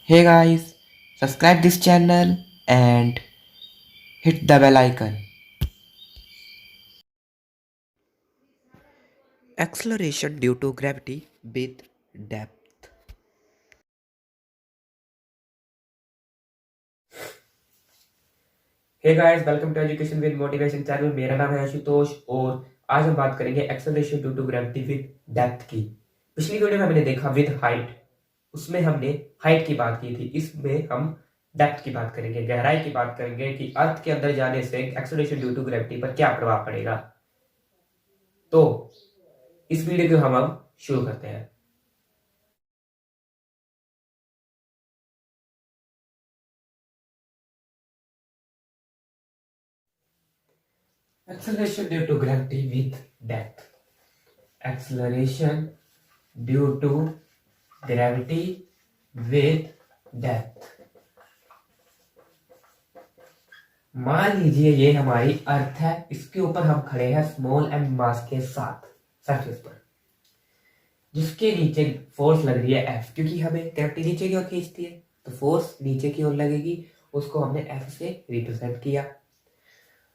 Hey guys, subscribe this channel and hit the bell icon. Acceleration due to gravity with depth. Hey guys, welcome to education with motivation channel. मेरा नाम है आशुतोष और आज हम बात करेंगे acceleration due to gravity with depth की। पिछली वीडियो में हमने देखा विद हाइट, उसमें हमने हाइट की बात की थी। इसमें हम डेप्थ की बात करेंगे, गहराई की बात करेंगे कि अर्थ के अंदर जाने से एक्सेलरेशन ड्यू टू ग्रेविटी पर क्या प्रभाव पड़ेगा। तो इस वीडियो को हम अब शुरू करते हैं। Acceleration due to gravity with depth. Acceleration due to gravity with depth. मान लीजिए ये हमारी अर्थ है, इसके ऊपर हम खड़े हैं स्मॉल एम मास के साथ सरफेस पर, जिसके नीचे फोर्स लग रही है एफ, क्योंकि हमें ग्रेविटी नीचे की ओर खींचती है तो फोर्स नीचे की ओर लगेगी। उसको हमने एफ से रिप्रेजेंट किया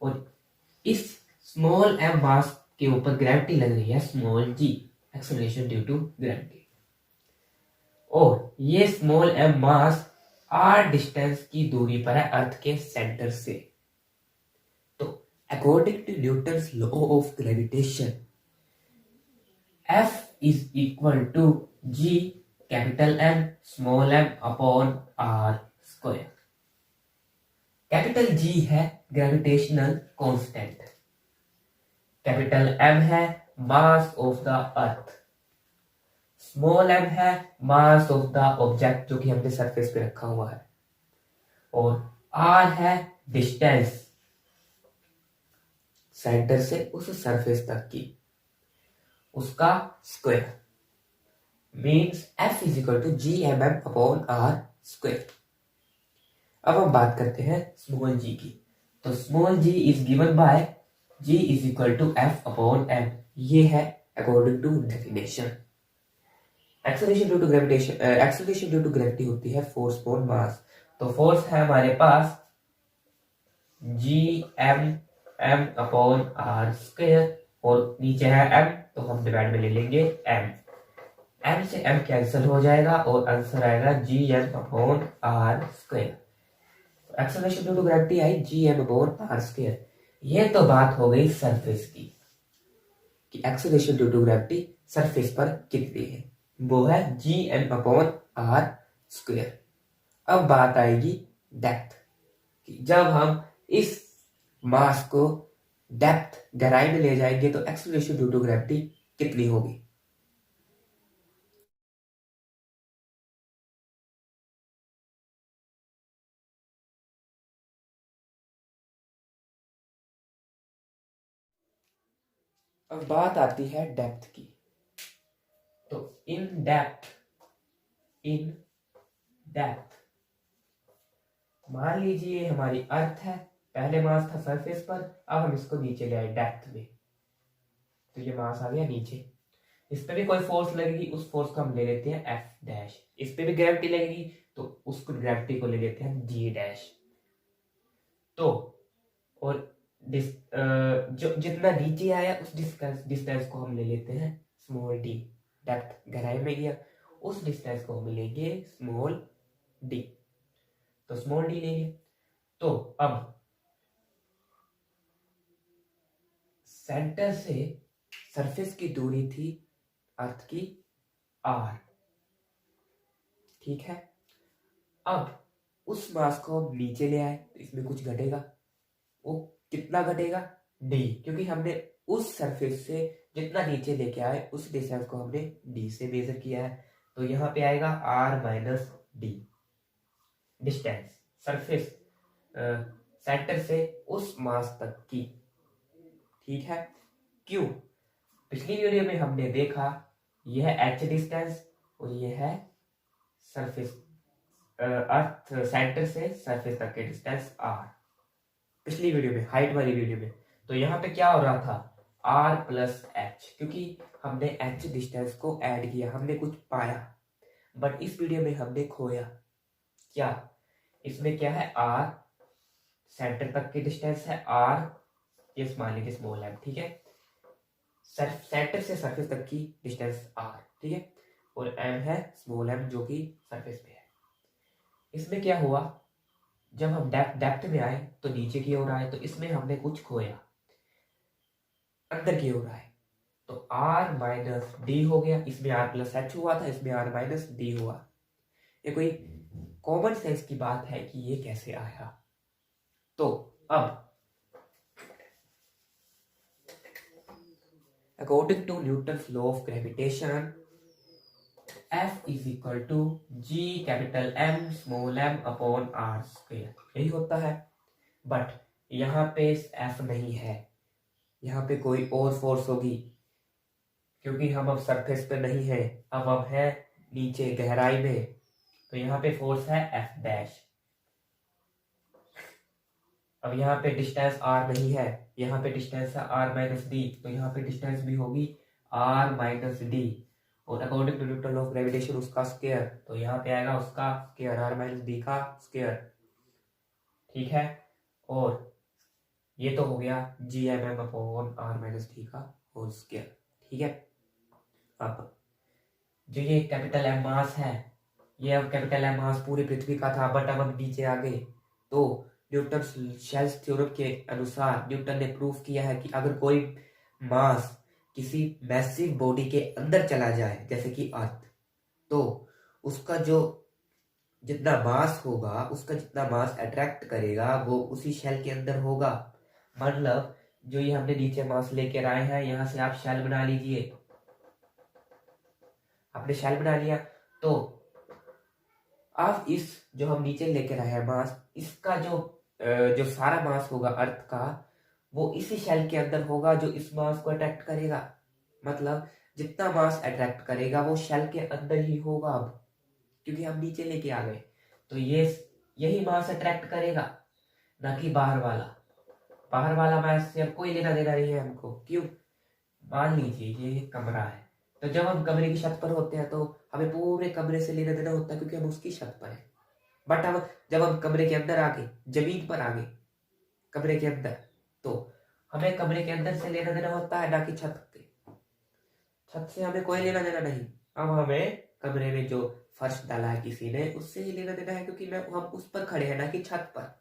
और इस स्मॉल एम मास के ऊपर ग्रेविटी लग रही है small g, acceleration due to gravity. और ये small m mass r distance की दूरी पर है अर्थ के सेंटर से। According to Newton's law of gravitation, F is equal to G capital M small m upon R square। Capital G है gravitational constant, capital M है mass of the earth, small m है mass of the object जो कि हमने surface पे रखा हुआ है, और R है डिस्टेंस सेंटर से उस सरफेस तक की, उसका square means F is equal to G M M upon are square. अब हम बात करते हैं स्मॉल जी की। तो small ji is given by G is equal to F upon M. ये है according to definition. Acceleration due to gravitation, acceleration due to gravity होती है फोर्स अपॉन मास। तो फोर्स है हमारे पास G M M upon are square और नीचे है एम, तो हम डिवाइड में ले लेंगे एम। एम से एम कैंसिल हो जाएगा और आंसर आएगा G M upon are square. Acceleration due to gravity आई g M upon are square. ये तो बात हो गई सरफेस की कि acceleration due to gravity surface पर कितनी है, वो है g M upon are square. अब बात आएगी डेप्थ की। जब हम इस मास को डेप्थ गहराई में ले जाएंगे तो एक्सेलरेशन ड्यू टू ग्रेविटी कितनी होगी। अब बात आती है डेप्थ की। तो इन डेप्थ मान लीजिए हमारी अर्थ है, पहले मास था सरफेस पर, अब हम इसको नीचे ले आए डेप्थ में, तो ये मास आ गया नीचे। इस पे भी कोई फोर्स लगेगी, उस फोर्स को हम ले लेते हैं एफ डैश। इस पे भी ग्रेविटी लगेगी तो उसको ग्रेविटी को ले लेते हैं जी डैश। तो और जो जितना नीचे आया उस डिस्टेंस को हम ले लेते हैं स्मॉल डी। डेप्थ गहराई में गया, उस डिस्टेंस को हम लेंगे स्मॉल डी। तो स्मॉल डी ले लिया। तो अब सेंटर से सरफेस की दूरी थी अर्थ की आर, ठीक है। अब उस मास को हम नीचे ले आए तो इसमें कुछ घटेगा, वो कितना घटेगा डी, क्योंकि हमने उस सरफेस से जितना नीचे लेके आए उस डिस्टेंस को हमने डी से मेजर किया है। तो यहाँ पे आएगा r minus d, distance surface center से उस मास तक की, ठीक है। क्यों, पिछली वीडियो में हमने देखा यह है एच डिस्टेंस और यह है सरफेस अर्थ सेंटर से सरफेस तक के डिस्टेंस आर, पिछली वीडियो में हाइट वाली वीडियो में। तो यहाँ पे क्या हो रहा था आर प्लस एच, क्योंकि हमने एच डिस्टेंस को ऐड किया, हमने कुछ पाया, बट इस वीडियो में हमने खोया। क्या इसमें क्या है, आर सेंटर तक की डिस्टेंस है, आर ये मान लीजिए स्मॉल एम, ठीक है, सेंटर से सरफेस तक की डिस्टेंस आर, ठीक है, और एम है स्मॉल एम जो कि सरफेस पे है। इसमें क्या हुआ, जब हम डेप्थ में आए तो नीचे की ओर आए, तो इसमें हमने कुछ खोया, अंदर की ओर आए तो आर माइनस डी हो गया, इसमें आर प्लस एच हुआ था, इसमें आर माइनस डी हुआ। ये कोई कॉमन सेंस की बात है कि ये कैसे आया। तो अब according to Newton's law of gravitation F is equal to ji capital M small m upon r square, यही होता है। बट यहाँ पे F नहीं है, यहाँ पे कोई और फोर्स होगी, क्योंकि हम अब सरफेस पे नहीं है, अब हम है नीचे गहराई में, तो यहाँ पे फोर्स है F डैश। अब यहाँ पे डिस्टेंस r नहीं है, यहाँ पे डिस्टेंस है r माइनस डी, तो यहाँ पे डिस्टेंस भी होगी r माइनस डी, और according to Newton law of gravitation उसका स्क्वायर, तो यहाँ पे आएगा उसका स्क्वायर r माइनस डी का स्क्वायर, ठीक है। और ये तो हो गया g M M upon are minus D का होल स्क्वायर, ठीक है। अब जो ये कैपिटल एम मास है, ये अब कैपिटल एम मास पूरी पृथ्वी का था, बट अब हम नीचे आ गए, तो न्यूटन शेल्स थ्योरम के अनुसार न्यूटन ने प्रूफ किया है कि अगर कोई मास किसी मैसिव बॉडी के अंदर चला जाए जैसे कि अर्थ, तो उसका जो जितना मास होगा, उसका जितना मास अट्रैक्ट करेगा वो उसी शेल के अंदर होगा। मतलब जो ये हमने नीचे मास लेकर आए हैं, यहाँ से आप शेल बना लीजिए, आपने शेल बना लिया, तो अब इस जो हम नीचे लेकर आए हैं मास, इसका जो सारा मास होगा अर्थ का, वो इसी शेल के अंदर होगा जो इस मास को अट्रैक्ट करेगा। मतलब जितना मास अट्रैक्ट करेगा वो शेल के अंदर ही होगा अब, क्योंकि हम नीचे लेके आ गए, तो ये यही मास अट्रैक्ट करेगा, ना कि बाहर वाला मास से अब कोई लेना देना नहीं है हमको। क्यों, मान लीजिए ये कमरा है, तो जब हम कमरे की छत पर होते हैं तो हमें पूरे कमरे से लेना देना होता है, क्योंकि हम उसकी छत पर है। बट अब जब हम कमरे के अंदर आगे, जमीन पर आगे कमरे के अंदर, तो हमें कमरे के अंदर से लेना देना होता है, ना कि छत से हमें कोई लेना देना नहीं। अब हमें कमरे में जो फर्श डाला है किसी ने, उससे ही लेना देना है, क्योंकि हम उस पर खड़े हैं, ना कि छत पर।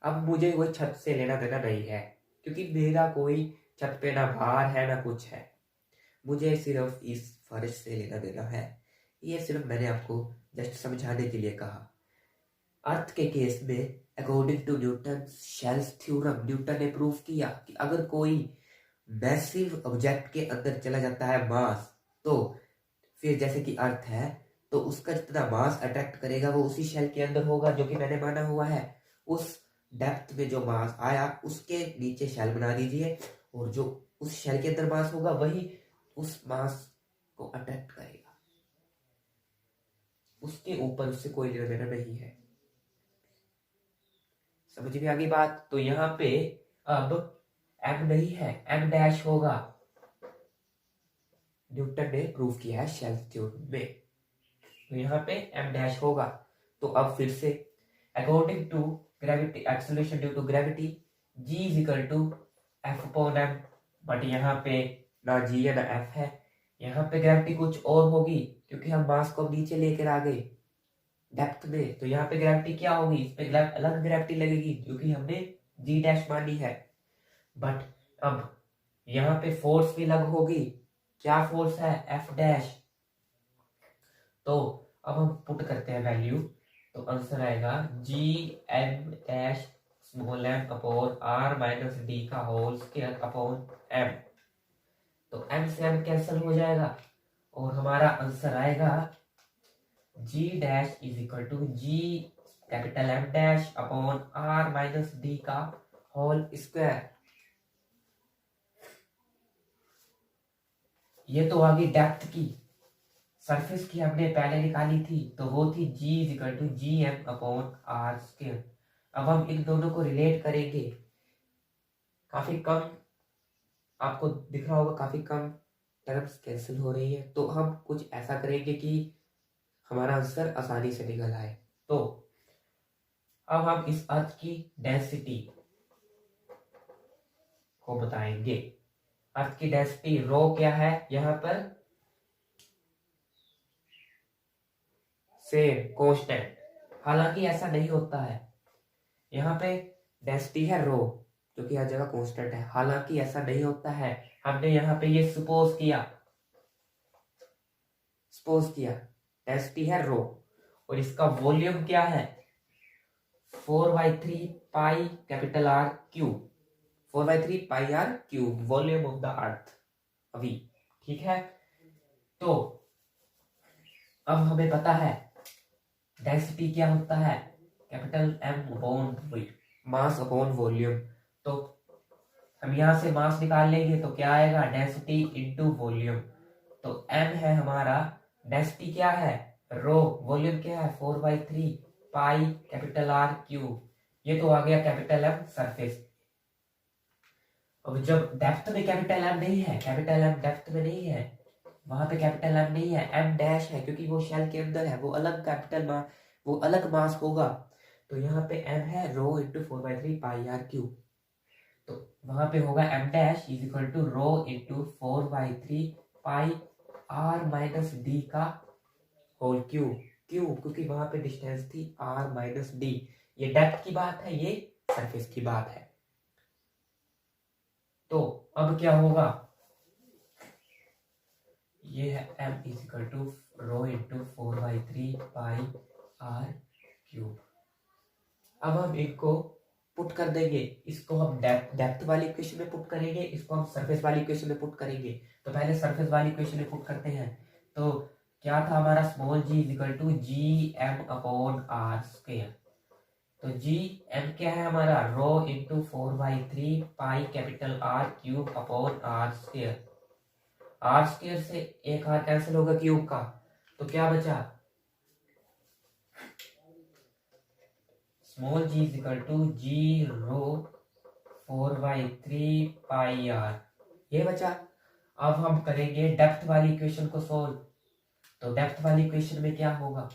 अब मुझे वो छत से लेना देना नहीं है, क्योंकि मेरा कोई छत पे ना भार है ना कुछ है, मुझे सिर्फ इस फर्श से लेना देना है। ये सिर्फ मैंने आपको जस्ट समझाने के लिए कहा। अर्थ के केस में according to Newton shells theorem, Newton ने प्रूव किया कि अगर कोई मैसिव ऑब्जेक्ट के अंदर चला जाता है मास, तो फिर जैसे कि अर्थ है, तो उसका जितना मास अट्रैक्ट करेगा वो उसी शेल के अंदर होगा, जो कि मैंने माना हुआ है। उस डेप्थ में जो मास आया उसके नीचे शेल बना दीजिए, और जो उस शेल के अंदर मास होगा वही उस मास को अट्रैक्ट करेगा, उसके ऊपर उससे कोई लेना देना नहीं है। समझ में आ गई बात। तो यहाँ पे अब एम नहीं है, एम डैश होगा, न्यूटन ने प्रूव किया है शेल्स थ्योरम में, तो यहाँ पे एम डैश होगा। तो अब फिर से according to gravity acceleration due to gravity, g is equal to F upon m, but यहाँ पे ना जी है ना एफ है, यहाँ पे ग्रेविटी कुछ और होगी, क्योंकि हम मास को नीचे लेकर आ गए डेप्थ में, तो यहाँ पे ग्रेविटी क्या होगी, इस पे अलग ग्रेविटी लगेगी, क्योंकि हमने जी डैश मानी है। बट अब यहाँ पे फोर्स भी अलग होगी, क्या फोर्स है, एफ डैश। तो अब हम पुट करते हैं वैल्यू, तो आंसर आएगा जी M dash small M upon are minus D का होल स्क्वायर अपॉन एम। तो एम से एम कैंसिल हो जाएगा, और हमारा आंसर आएगा G dash is equal to ji capital M dash upon are minus D का होल स्क्वायर। ये तो आ गई डेप्थ की, सरफेस की हमने पहले निकाली थी, तो वो थी G is equal to G M upon are square. अब हम इन दोनों को रिलेट करेंगे, काफी कम आपको दिख रहा होगा, काफी कम टर्म्स कैंसिल हो रही है, तो हम कुछ ऐसा करेंगे कि हमारा आंसर आसानी से निकल आए। तो अब हम इस अर्थ की डेंसिटी को बताएंगे। अर्थ की डेंसिटी रो क्या है यहाँ पर, सेम कांस्टेंट। हालांकि ऐसा नहीं होता है, यहाँ पे डेंसिटी है रो जो कि हर जगह कांस्टेंट है, हालांकि ऐसा नहीं होता है। हमने यहाँ पे ये सपोज किया डेंसिटी है रो और इसका वॉल्यूम क्या है 4/3 pi capital are cube, 4/3 pi r cube volume of the earth अभी। ठीक है, तो अब हमें पता है डेंसिटी क्या होता है, capital m upon v, mass upon volume. तो हम यहां से मास निकाल लेंगे तो क्या आएगा, डेंसिटी इनटू वॉल्यूम। तो एम है हमारा, डेंसिटी क्या है रो, वॉल्यूम क्या है 4/3 पाई कैपिटल आर क्यूब। ये तो आ गया कैपिटल एम सरफेस। अब जब डेप्थ में कैपिटल एम नहीं है, कैपिटल एम डेप्थ में नहीं है, वहां पे कैपिटल एम नहीं है, एम डैश है क्योंकि वो शेल के अंदर है, वो अलग वो अलग मास होगा। तो यहाँ पे एम है rho into 4/3 pi r cube. तो वहां पे होगा m dash is equal to rho into 4/3 pi are minus D का होल क्यूब। क्यों, क्योंकि वहां पे डिस्टेंस थी आर माइनस डी। ये डेप्थ की बात है, ये सरफेस की बात है। तो अब क्या होगा, ये है m is equal to rho into 4/3 pi r cube. अब हम इनको पुट कर देंगे, इसको हम डेप्थ वाली इक्वेशन में पुट करेंगे, इसको हम सरफेस वाली इक्वेशन में पुट करेंगे। तो पहले सरफेस वाली इक्वेशन में पुट करते हैं। तो क्या था हमारा, small g is equal to G M upon are square. तो जी एम क्या है हमारा, rho into 4/3 pi capital are cube upon are square. R square से एक आर कैंसिल होगा क्यूब का, तो क्या बचा, small ji is equal to g rho 4/3 pi r, ये बचा। अब हम करेंगे डेप्थ वाली इक्वेशन को सोल्व। तो डेप्थ वाली इक्वेशन में क्या होगा,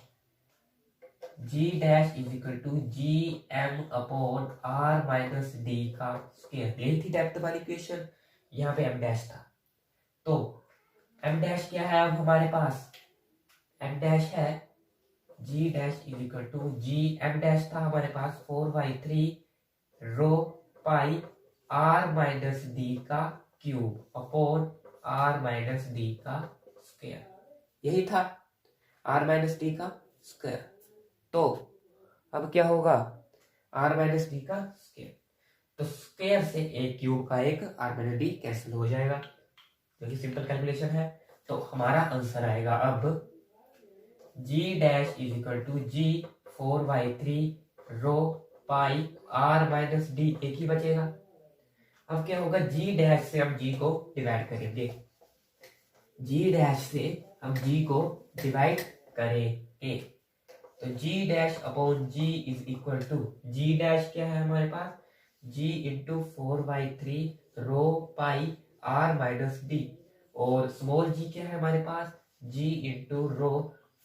G dash is equal to G M upon are minus D का स्क्वायर। यही थी डेप्थ वाली इक्वेशन, यहाँ पे एम डैश था। तो एम डैश क्या है अब हमारे पास, एम डैश है G dash is equal to G, M dash था हमारे पास 4/3 rho pi are minus D का cube upon are minus D का स्क्वायर, यही था आर माइनस डी का स्क्वायर। तो अब क्या होगा, आर माइनस डी का स्क्वायर, तो स्क्वायर से एक क्यूब का एक आर माइनस डी कैंसिल हो जाएगा, जो कि सिंपल कैलकुलेशन है। तो हमारा आंसर आएगा अब G dash is equal to G 4/3 rho pi are minus D, एक ही बचेगा। अब क्या होगा, जी डैश से हम जी को डिवाइड करेंगे, जी डैश से हम जी को डिवाइड करेंगे। तो G dash upon G is equal to, G dash क्या है हमारे पास, G into 4/3 rho pi are minus D, और स्मॉल जी क्या है हमारे पास, G into rho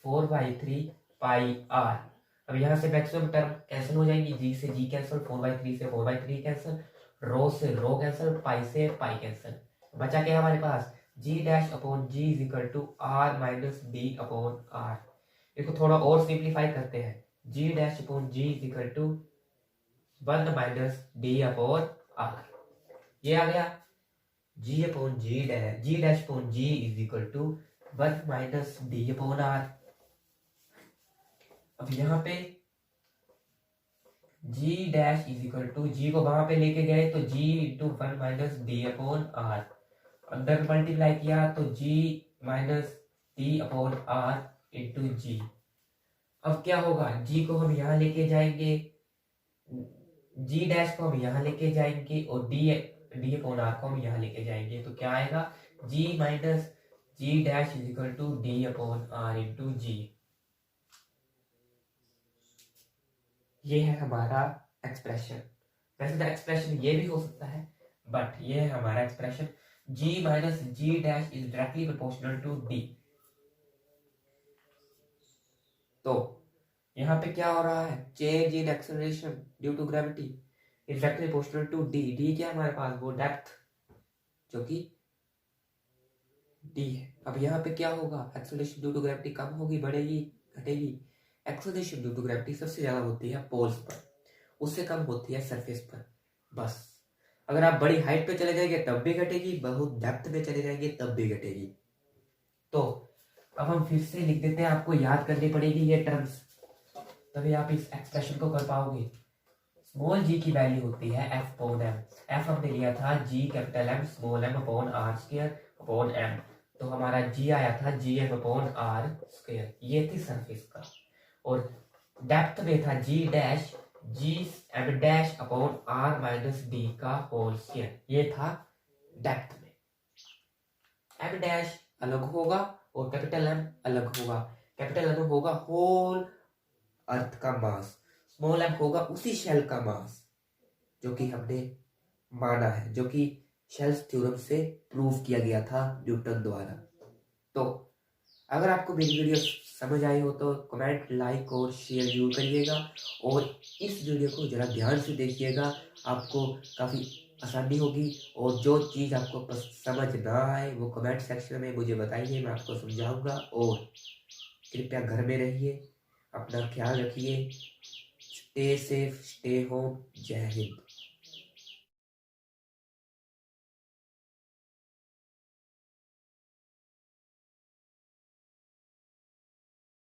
4/3 pi are. अब यहाँ से मैक्सिमम टर्म कैंसिल हो जाएंगी, जी से जी कैंसिल, 4/3 से 4/3 कैंसिल, रो से रो कैंसिल, पाई से पाई कैंसिल। बचा क्या हमारे पास, G dash upon G is equal to R minus D upon R. इसको थोड़ा और सिंप्लीफाई करते हैं, G dash upon G is equal to 1 minus D upon R, ये आ गया। G upon G dash, G dash upon G is equal to 1 minus D upon R. अब यहाँ पे G dash is equal to, G को वहां पे लेके गए तो जी into 1 minus D upon R, अंदर मल्टीप्लाई किया तो G minus D upon R into G. अब क्या होगा, जी को हम यहाँ लेके जाएंगे, जी डैश को हम यहाँ लेके जाएंगे और डी डी अपॉन आर को हम यहाँ लेके जाएंगे। तो क्या आएगा, G minus G dash is equal to D upon R into G. ये है हमारा एक्सप्रेशन। वैसे तो एक्सप्रेशन ये भी हो सकता है, बट ये है हमारा expression, G minus G dash is directly proportional to D. तो यहाँ पे क्या हो रहा है, change in acceleration due to gravity इनफैक्टली प्रोपोर्शनल टू डी। डी क्या है हमारे पास, वो डेप्थ जो कि डी है। अब यहाँ पे क्या होगा, एक्सेलरेशन ड्यू टू ग्रेविटी कम होगी, बढ़ेगी, घटेगी। एक्सेलरेशन ड्यू टू ग्रेविटी सबसे ज्यादा होती है पोल्स पर, उससे कम होती है सरफेस पर। बस अगर आप बड़ी हाइट पे चले जाएंगे तब भी घटेगी, बहुत डेप्थ में चले जाएंगे तब भी घटेगी। तो अब हम फिर से लिख देते हैं, आपको याद करनी पड़ेगी ये टर्म्स, तभी आप इस एक्सप्रेशन को कर पाओगे। स्मॉल जी की वैल्यू होती है एफ अपॉन एम। एफ हमने लिया था G capital M small M upon are square upon M, तो हमारा जी आया था G M upon are square, ये थी सरफेस का। और डेप्थ में था G dash G M dash upon are minus D का होल स्क्वायर, ये था डेप्थ में। एम डैश अलग होगा और कैपिटल एम अलग होगा। कैपिटल एम होगा होल अर्थ का मास, स्मॉल एम होगा उसी शेल का मास जो कि हमने माना है, जो कि शेल्स थ्योरम से प्रूव किया गया था न्यूटन द्वारा। तो अगर आपको मेरी वीडियो समझ आई हो तो कमेंट, लाइक और शेयर जरूर करिएगा, और इस वीडियो को जरा ध्यान से देखिएगा, आपको काफ़ी आसानी होगी। और जो चीज़ आपको समझ ना आए वो कमेंट सेक्शन में मुझे बताइए, मैं आपको समझाऊंगा। और कृपया घर में रहिए, अपना ख्याल रखिए, स्टे सेफ, स्टे होम, जय हिंद।